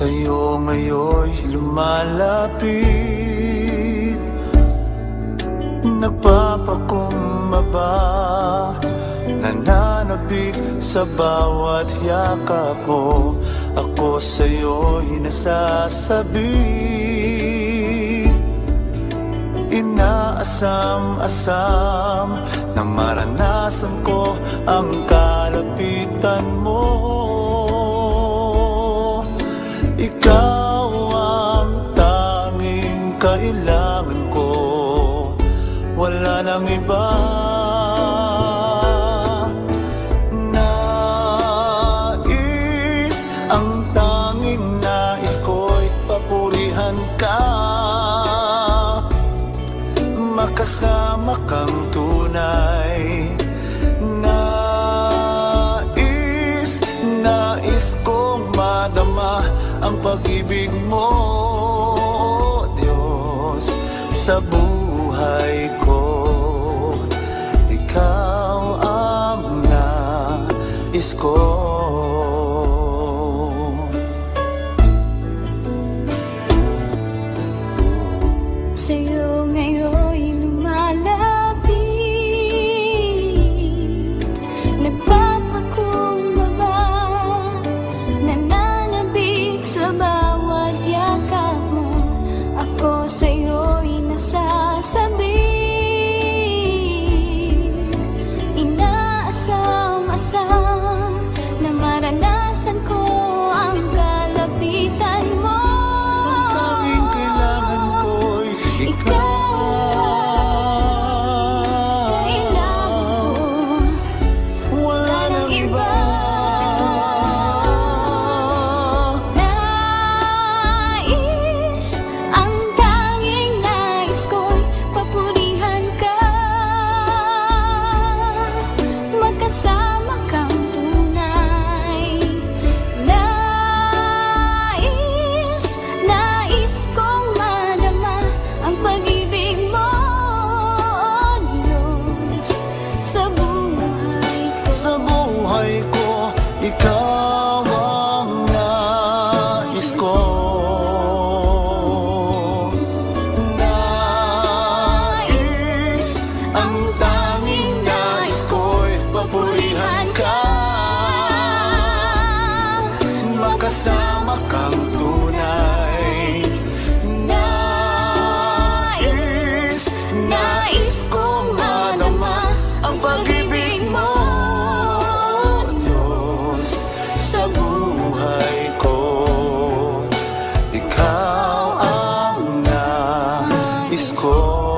sa'yo ngayon'y lumalapit. Nagpapakumbaba, nananabik sa bawat yakap mo. Ako sa'yo'y nasasabi, inaasam-asam na maranasan ko ang kalapitan mo. Ikaw ang tanging kailangan ko, wala nang iba. Ang tanging nais ko'y papurihan ka, makasama kang tunay. Nais kong madama ang pag-ibig mo, Diyos, sa buhay ko. Ikaw ang nais ko. Sa'yo ngayon'y lumalapit, nagpapakumbaba, nananabik sa bawat yakap mo. Ako sa'yo'y nasasabi, inaasam-asam na maranasan ko ang kalapitan mo. Kasama kang tunay. Nais kong madama ang pag-ibig mo, Diyos, sa buhay ko. Sa buhay ko, ikaw ang nais ko. Ang tanging nais ko'y papurihan ka, makasama kang tunay. Nais kong madama ang pag-ibig mo, Diyos, sa buhay ko. Ikaw ang nais ko.